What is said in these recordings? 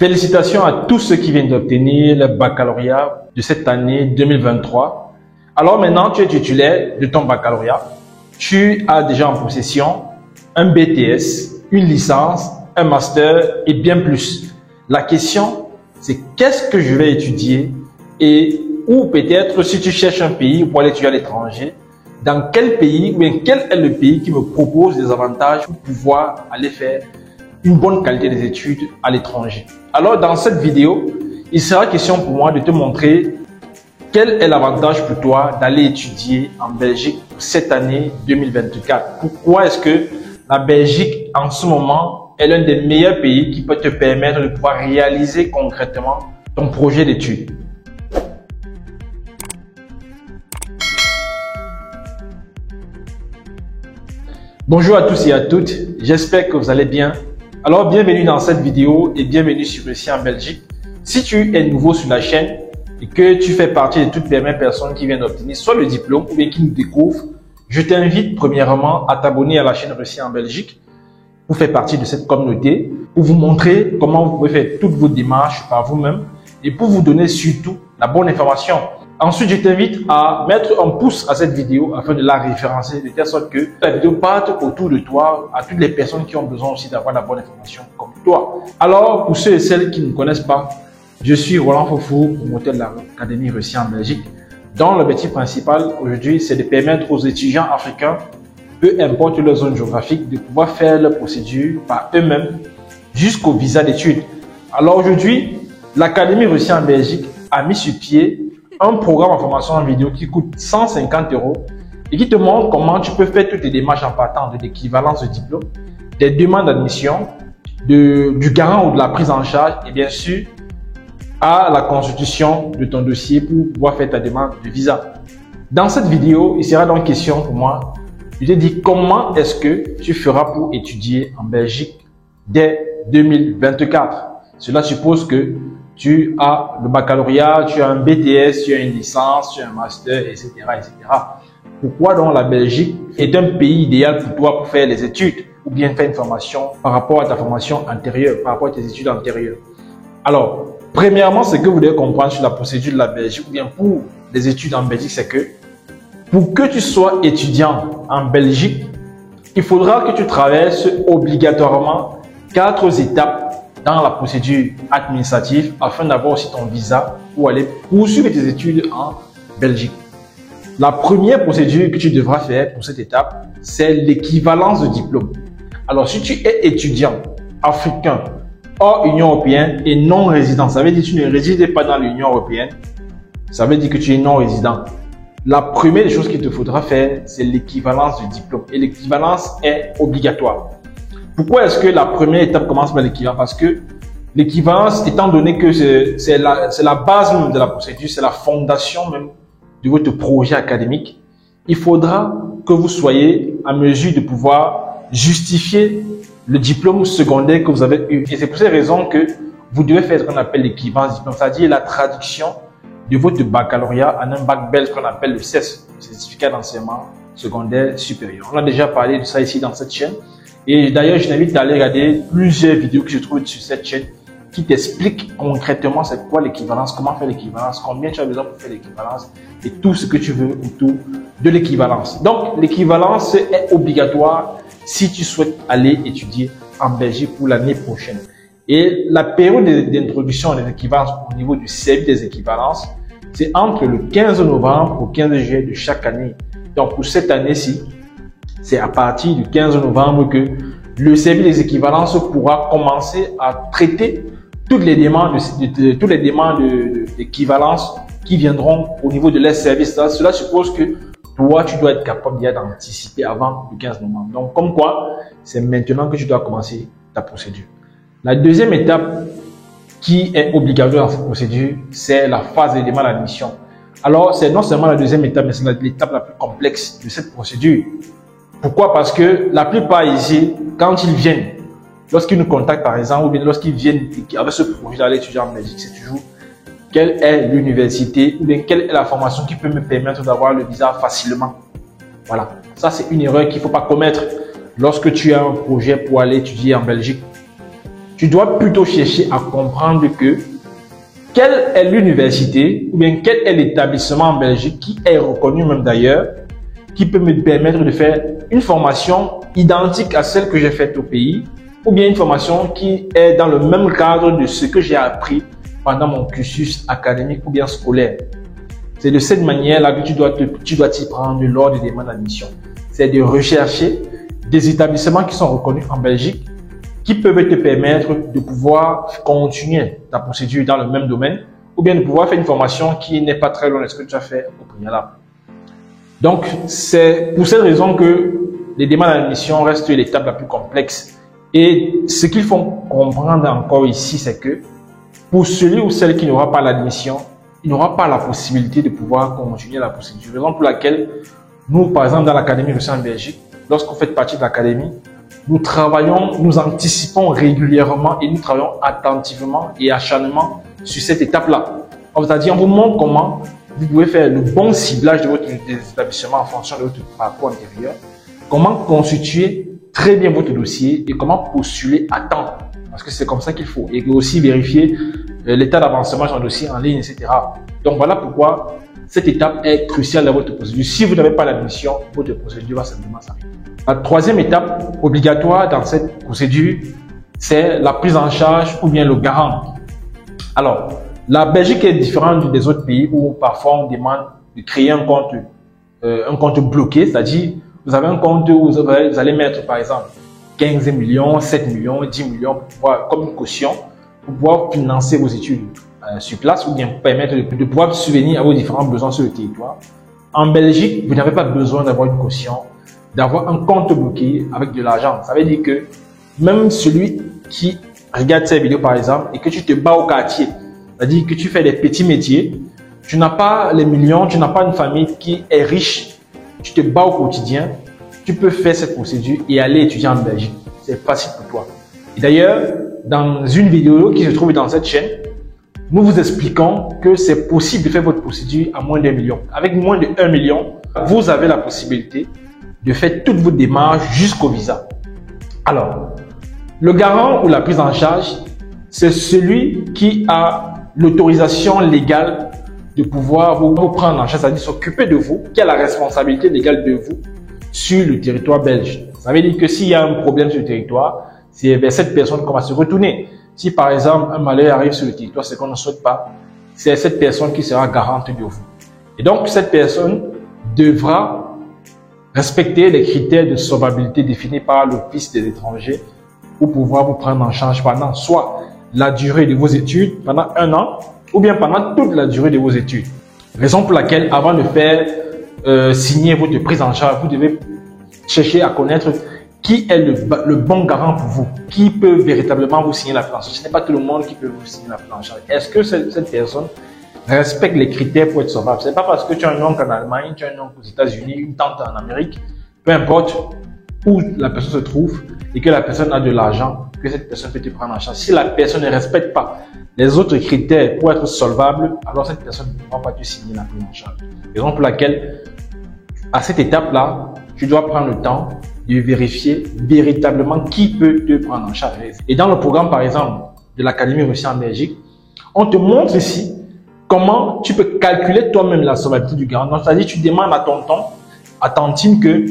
Félicitations à tous ceux qui viennent d'obtenir le baccalauréat de cette année 2023. Alors maintenant, tu es titulaire de ton baccalauréat. Tu as déjà en possession un BTS, une licence, un master et bien plus. La question, c'est qu'est-ce que je vais étudier et ou peut-être si tu cherches un pays pour aller étudier à l'étranger, dans quel pays ou bien quel est le pays qui me propose des avantages pour pouvoir aller faire une bonne qualité des études à l'étranger. Alors dans cette vidéo, il sera question pour moi de te montrer quel est l'avantage pour toi d'aller étudier en Belgique cette année 2024. Pourquoi est-ce que la Belgique en ce moment est l'un des meilleurs pays qui peut te permettre de pouvoir réaliser concrètement ton projet d'études. Bonjour à tous et à toutes, j'espère que vous allez bien. Alors bienvenue dans cette vidéo et bienvenue sur Réussi en Belgique. Si tu es nouveau sur la chaîne et que tu fais partie de toutes les mêmes personnes qui viennent d'obtenir soit le diplôme ou bien qui nous découvrent, je t'invite premièrement à t'abonner à la chaîne Réussi en Belgique pour faire partie de cette communauté, pour vous montrer comment vous pouvez faire toutes vos démarches par vous-même et pour vous donner surtout la bonne information. Ensuite, je t'invite à mettre un pouce à cette vidéo afin de la référencer de telle sorte que la vidéo parte autour de toi à toutes les personnes qui ont besoin aussi d'avoir la bonne information comme toi. Alors, pour ceux et celles qui ne me connaissent pas, je suis Roland Fofo, promoteur de l'Académie Réussi en Belgique, dont l'objectif principal aujourd'hui, c'est de permettre aux étudiants africains, peu importe leur zone géographique, de pouvoir faire leur procédure par eux-mêmes jusqu'au visa d'études. Alors aujourd'hui, l'Académie Réussi en Belgique a mis sur pied un programme en formation en vidéo qui coûte 150 € et qui te montre comment tu peux faire toutes les démarches en partant de l'équivalence de diplôme, des demandes d'admission, du garant ou de la prise en charge et bien sûr à la constitution de ton dossier pour pouvoir faire ta demande de visa. Dans cette vidéo, il sera donc question pour moi de te dire comment est-ce que tu feras pour étudier en Belgique dès 2024. Cela suppose que tu as le baccalauréat, tu as un BTS, tu as une licence, tu as un master, etc., etc. Pourquoi donc la Belgique est un pays idéal pour toi pour faire les études ou bien faire une formation par rapport à ta formation antérieure, par rapport à tes études antérieures? Alors, premièrement, ce que vous devez comprendre sur la procédure de la Belgique ou bien pour les études en Belgique, c'est que pour que tu sois étudiant en Belgique, il faudra que tu traverses obligatoirement 4 étapes dans la procédure administrative afin d'avoir aussi ton visa pour aller poursuivre tes études en Belgique. La première procédure que tu devras faire pour cette étape, c'est l'équivalence de diplôme. Alors, si tu es étudiant africain hors Union européenne et non résident, ça veut dire que tu ne résides pas dans l'Union européenne, ça veut dire que tu es non résident. La première des choses qu'il te faudra faire, c'est l'équivalence du diplôme. Et l'équivalence est obligatoire. Pourquoi est-ce que la première étape commence par l'équivalence? Parce que l'équivalence, étant donné que c'est la base même de la procédure, c'est la fondation même de votre projet académique, il faudra que vous soyez en mesure de pouvoir justifier le diplôme secondaire que vous avez eu. Et c'est pour cette raison que vous devez faire ce qu'on appelle l'équivalence diplôme, c'est-à-dire la traduction de votre baccalauréat en un bac belge qu'on appelle le CES, le certificat d'enseignement secondaire supérieur. On a déjà parlé de ça ici dans cette chaîne. Et d'ailleurs, je t'invite à aller regarder plusieurs vidéos que je trouve sur cette chaîne qui t'expliquent concrètement c'est quoi l'équivalence, comment faire l'équivalence, combien tu as besoin pour faire l'équivalence et tout ce que tu veux autour de l'équivalence. Donc, l'équivalence est obligatoire si tu souhaites aller étudier en Belgique pour l'année prochaine. Et la période d'introduction des équivalences au niveau du service des équivalences, c'est entre le 15 novembre au 15 juillet de chaque année. Donc, pour cette année-ci, c'est à partir du 15 novembre que le service des équivalences pourra commencer à traiter toutes les demandes d'équivalence qui viendront au niveau de leur service. Cela suppose que toi, tu dois être capable d'anticiper avant le 15 novembre. Donc, comme quoi, c'est maintenant que tu dois commencer ta procédure. La deuxième étape qui est obligatoire dans cette procédure, c'est la phase de demande d'admission. Alors, c'est non seulement la deuxième étape, mais c'est l'étape la plus complexe de cette procédure. Pourquoi? Parce que la plupart ici, quand ils viennent, lorsqu'ils nous contactent par exemple, ou bien lorsqu'ils viennent avec ce projet d'aller étudier en Belgique, c'est toujours quelle est l'université ou bien quelle est la formation qui peut me permettre d'avoir le visa facilement. Voilà, ça c'est une erreur qu'il ne faut pas commettre lorsque tu as un projet pour aller étudier en Belgique. tu dois plutôt chercher à comprendre que quelle est l'université ou bien quel est l'établissement en Belgique qui est reconnu même d'ailleurs, qui peut me permettre de faire une formation identique à celle que j'ai faite au pays, ou bien une formation qui est dans le même cadre de ce que j'ai appris pendant mon cursus académique ou bien scolaire. C'est de cette manière-là que tu dois t'y prendre lors des demandes d'admission. C'est de rechercher des établissements qui sont reconnus en Belgique, qui peuvent te permettre de pouvoir continuer ta procédure dans le même domaine, ou bien de pouvoir faire une formation qui n'est pas très loin de ce que tu as fait au préalable. Donc, c'est pour cette raison que les demandes d'admission restent l'étape la plus complexe. Et ce qu'il faut comprendre encore ici, c'est que pour celui ou celle qui n'aura pas l'admission, il n'aura pas la possibilité de pouvoir continuer la procédure. Raison pour laquelle nous, par exemple, dans l'Académie Russie en Belgique, lorsque vous faites partie de l'Académie, nous travaillons, nous anticipons régulièrement et nous travaillons attentivement et acharnement sur cette étape-là. C'est-à-dire, on vous montre comment vous pouvez faire le bon ciblage de votre établissement en fonction de votre parcours antérieur, comment constituer très bien votre dossier et comment postuler à temps. Parce que c'est comme ça qu'il faut. Et aussi vérifier l'état d'avancement de son dossier en ligne, etc. Donc voilà pourquoi cette étape est cruciale dans votre procédure. Si vous n'avez pas l'admission, votre procédure va simplement s'arrêter. La troisième étape obligatoire dans cette procédure, c'est la prise en charge ou bien le garant. Alors, la Belgique est différente des autres pays où parfois on demande de créer un compte bloqué, c'est-à-dire vous avez un compte où vous allez mettre par exemple 15 millions, 7 millions, 10 millions pour pouvoir, comme une caution pour pouvoir financer vos études sur place ou bien permettre de pouvoir subvenir à vos différents besoins sur le territoire. En Belgique, vous n'avez pas besoin d'avoir une caution, d'avoir un compte bloqué avec de l'argent. Ça veut dire que même celui qui regarde cette vidéo par exemple et que tu te bats au quartier, c'est-à-dire que tu fais des petits métiers, tu n'as pas les millions, tu n'as pas une famille qui est riche, tu te bats au quotidien, tu peux faire cette procédure et aller étudier en Belgique. C'est facile pour toi. Et d'ailleurs, dans une vidéo qui se trouve dans cette chaîne, nous vous expliquons que c'est possible de faire votre procédure à moins d'1 million. Avec moins de 1 million, vous avez la possibilité de faire toutes vos démarches jusqu'au visa. Alors, le garant ou la prise en charge, c'est celui qui a l'autorisation légale de pouvoir vous prendre en charge, c'est-à-dire s'occuper de vous, qui a la responsabilité légale de vous sur le territoire belge. Ça veut dire que s'il y a un problème sur le territoire, c'est vers cette personne qu'on va se retourner. Si par exemple un malheur arrive sur le territoire, ce qu'on ne souhaite pas, c'est cette personne qui sera garante de vous. Et donc cette personne devra respecter les critères de solvabilité définis par l'Office des étrangers pour pouvoir vous prendre en charge pendant soit la durée de vos études, pendant 1 an, ou bien pendant toute la durée de vos études. Raison pour laquelle, avant de faire signer votre prise en charge, vous devez chercher à connaître qui est le bon garant pour vous, qui peut véritablement vous signer la prise en charge. Ce n'est pas tout le monde qui peut vous signer la prise en charge. Est-ce que cette personne respecte les critères pour être solvable? Ce n'est pas parce que tu as un oncle en Allemagne, tu as un oncle aux États-Unis, une tante en Amérique, peu importe où la personne se trouve et que la personne a de l'argent, que cette personne peut te prendre en charge. Si la personne ne respecte pas les autres critères pour être solvable, alors cette personne ne pourra pas te signer la prise en charge. Raison pour laquelle, à cette étape-là, tu dois prendre le temps de vérifier véritablement qui peut te prendre en charge. Et dans le programme, par exemple, de l'Académie Russie en Belgique, on te montre ici comment tu peux calculer toi-même la solvabilité du garant. C'est-à-dire, tu demandes à tonton, à tantine que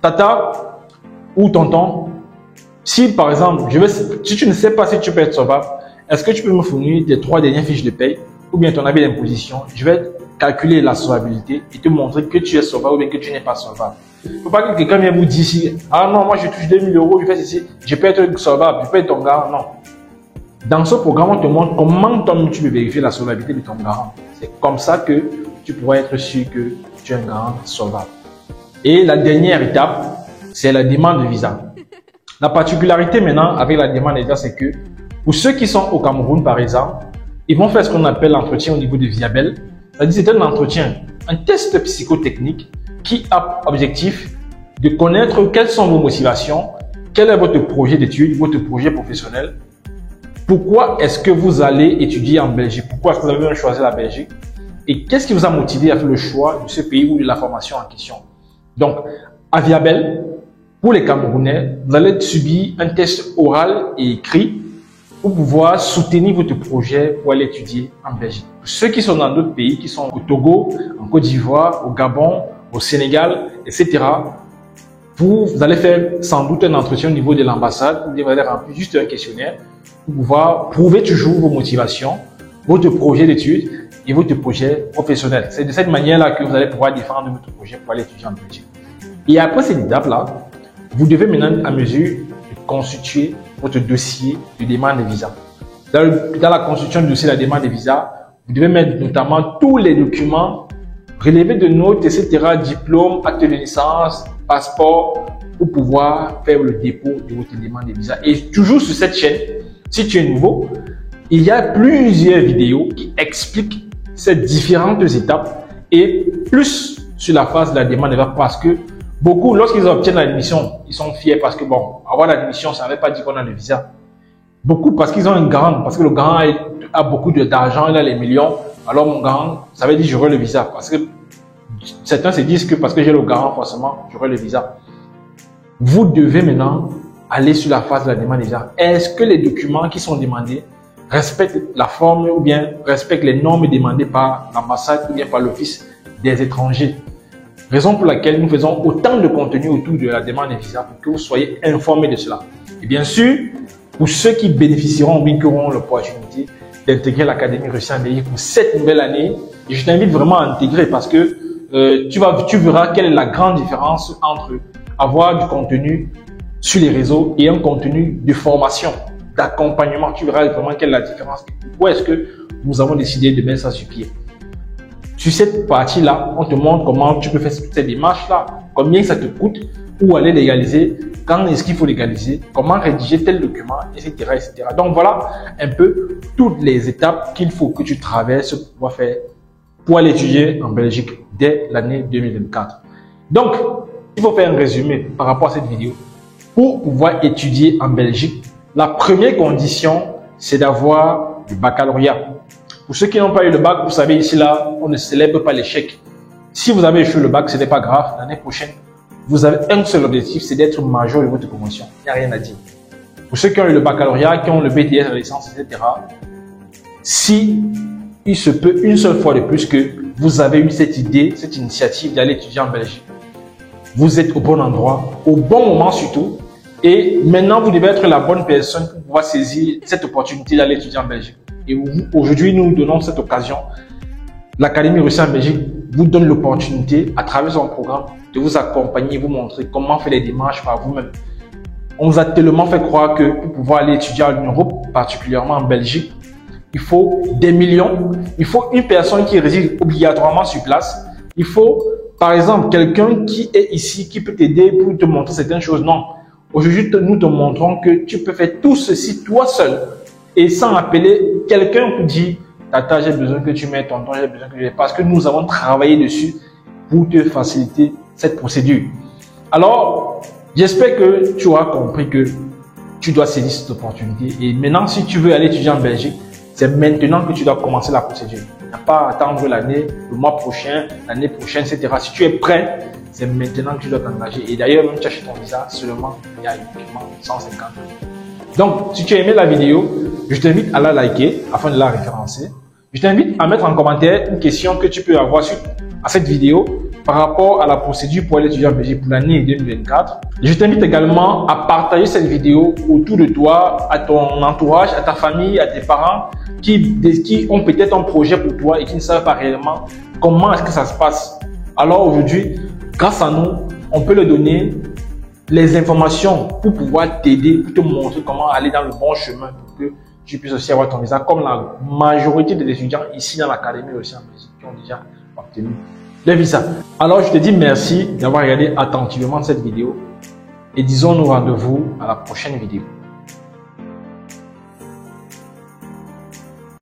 tata ou tonton, si par exemple, si tu ne sais pas si tu peux être solvable, est-ce que tu peux me fournir tes 3 dernières fiches de paye ou bien ton avis d'imposition? Je vais calculer la solvabilité et te montrer que tu es solvable ou bien que tu n'es pas solvable. Il ne faut pas que quelqu'un vienne vous dire ici, ah non, moi je touche 2 000 €, je fais ceci, je peux être solvable, je peux être ton garant. Non. Dans ce programme, on te montre comment toi-même tu peux vérifier la solvabilité de ton garant. C'est comme ça que tu pourras être sûr que tu es un garant solvable. Et la dernière étape, c'est la demande de visa. La particularité maintenant avec la demande de visa, c'est que pour ceux qui sont au Cameroun, par exemple, ils vont faire ce qu'on appelle l'entretien au niveau de Viabel. C'est-à-dire c'est un entretien, un test psychotechnique qui a objectif de connaître quelles sont vos motivations, quel est votre projet d'études, votre projet professionnel, pourquoi est-ce que vous allez étudier en Belgique, pourquoi est-ce que vous avez choisi la Belgique et qu'est-ce qui vous a motivé à faire le choix de ce pays ou de la formation en question. Donc, à Viabel, pour les Camerounais, vous allez subir un test oral et écrit pour pouvoir soutenir votre projet pour aller étudier en Belgique. Pour ceux qui sont dans d'autres pays, qui sont au Togo, en Côte d'Ivoire, au Gabon, au Sénégal, etc., vous allez faire sans doute un entretien au niveau de l'ambassade, vous allez remplir juste un questionnaire pour pouvoir prouver toujours vos motivations, votre projet d'études et votre projet professionnel. C'est de cette manière-là que vous allez pouvoir défendre votre projet pour aller étudier en Belgique. Et après cette étape-là, vous devez maintenant à mesure de constituer votre dossier de demande de visa. Dans la constitution du dossier de la demande de visa, vous devez mettre notamment tous les documents, relevés de notes, etc., diplômes, actes de naissance, passeport, pour pouvoir faire le dépôt de votre demande de visa. Et toujours sur cette chaîne, si tu es nouveau, il y a plusieurs vidéos qui expliquent ces différentes étapes et plus sur la phase de la demande de visa parce que beaucoup, lorsqu'ils obtiennent l'admission, ils sont fiers parce que bon, avoir l'admission, ça ne veut pas dire qu'on a le visa. Beaucoup parce qu'ils ont un garant, parce que le garant a beaucoup d'argent, il a les millions. Alors mon garant, ça veut dire j'aurai le visa. Parce que certains se disent que parce que j'ai le garant, forcément, j'aurai le visa. Vous devez maintenant aller sur la phase de la demande de visa. Est-ce que les documents qui sont demandés respectent la forme ou bien respectent les normes demandées par l'ambassade ou bien par l'office des étrangers? Raison pour laquelle nous faisons autant de contenu autour de la demande de visa pour que vous soyez informés de cela. Et bien sûr, pour ceux qui bénéficieront ou bien qui auront l'opportunité d'intégrer l'Académie Réussie en Belgique pour cette nouvelle année, et je t'invite vraiment à intégrer parce que tu verras quelle est la grande différence entre avoir du contenu sur les réseaux et un contenu de formation, d'accompagnement. Tu verras vraiment quelle est la différence. Pourquoi est-ce que nous avons décidé de mettre ça sur pied? Sur cette partie-là, on te montre comment tu peux faire toutes ces démarches-là, combien ça te coûte, où aller légaliser, quand est-ce qu'il faut légaliser, comment rédiger tel document, etc., etc. Donc voilà un peu toutes les étapes qu'il faut que tu traverses pour pouvoir faire, pour aller étudier en Belgique dès l'année 2024. Donc, il faut faire un résumé par rapport à cette vidéo. Pour pouvoir étudier en Belgique, la première condition, c'est d'avoir le baccalauréat. Pour ceux qui n'ont pas eu le bac, vous savez, ici, là, on ne célèbre pas l'échec. Si vous avez échoué le bac, ce n'est pas grave. L'année prochaine, vous avez un seul objectif, c'est d'être major de votre promotion. Il n'y a rien à dire. Pour ceux qui ont eu le baccalauréat, qui ont le BTS, la licence, etc., si il se peut une seule fois de plus que vous avez eu cette idée, cette initiative d'aller étudier en Belgique, vous êtes au bon endroit, au bon moment surtout, et maintenant vous devez être la bonne personne pour pouvoir saisir cette opportunité d'aller étudier en Belgique. Et aujourd'hui, nous donnons cette occasion. L'Académie Réussie en Belgique vous donne l'opportunité, à travers son programme, de vous accompagner, vous montrer comment faire les démarches par vous-même. On vous a tellement fait croire que pour pouvoir aller étudier en Europe, particulièrement en Belgique, il faut des millions, il faut une personne qui réside obligatoirement sur place, il faut, par exemple, quelqu'un qui est ici, qui peut t'aider pour te montrer certaines choses. Non. Aujourd'hui, nous te montrons que tu peux faire tout ceci toi seul et sans appeler quelqu'un pour dire Tata, j'ai besoin que tu m'aides, tonton, j'ai besoin que tu m'aides. Parce que nous avons travaillé dessus pour te faciliter cette procédure. Alors, j'espère que tu auras compris que tu dois saisir cette opportunité. Et maintenant, si tu veux aller étudier en Belgique, c'est maintenant que tu dois commencer la procédure. Il n'y a pas à attendre l'année, le mois prochain, l'année prochaine, etc. Si tu es prêt, c'est maintenant que tu dois t'engager. Et d'ailleurs, même tu achètes ton visa, seulement il y a uniquement 150 €. Donc, si tu as aimé la vidéo, je t'invite à la liker afin de la référencer. Je t'invite à mettre en commentaire une question que tu peux avoir suite à cette vidéo par rapport à la procédure pour aller étudier en Belgique pour l'année 2024. Je t'invite également à partager cette vidéo autour de toi, à ton entourage, à ta famille, à tes parents qui ont peut-être un projet pour toi et qui ne savent pas réellement comment est-ce que ça se passe. Alors aujourd'hui, grâce à nous, on peut leur donner les informations pour pouvoir t'aider, pour te montrer comment aller dans le bon chemin pour que tu puisses aussi avoir ton visa, comme la majorité des étudiants ici dans l'académie aussi en Belgique qui ont déjà obtenu le visa. Alors je te dis merci d'avoir regardé attentivement cette vidéo et disons nous rendez-vous à la prochaine vidéo.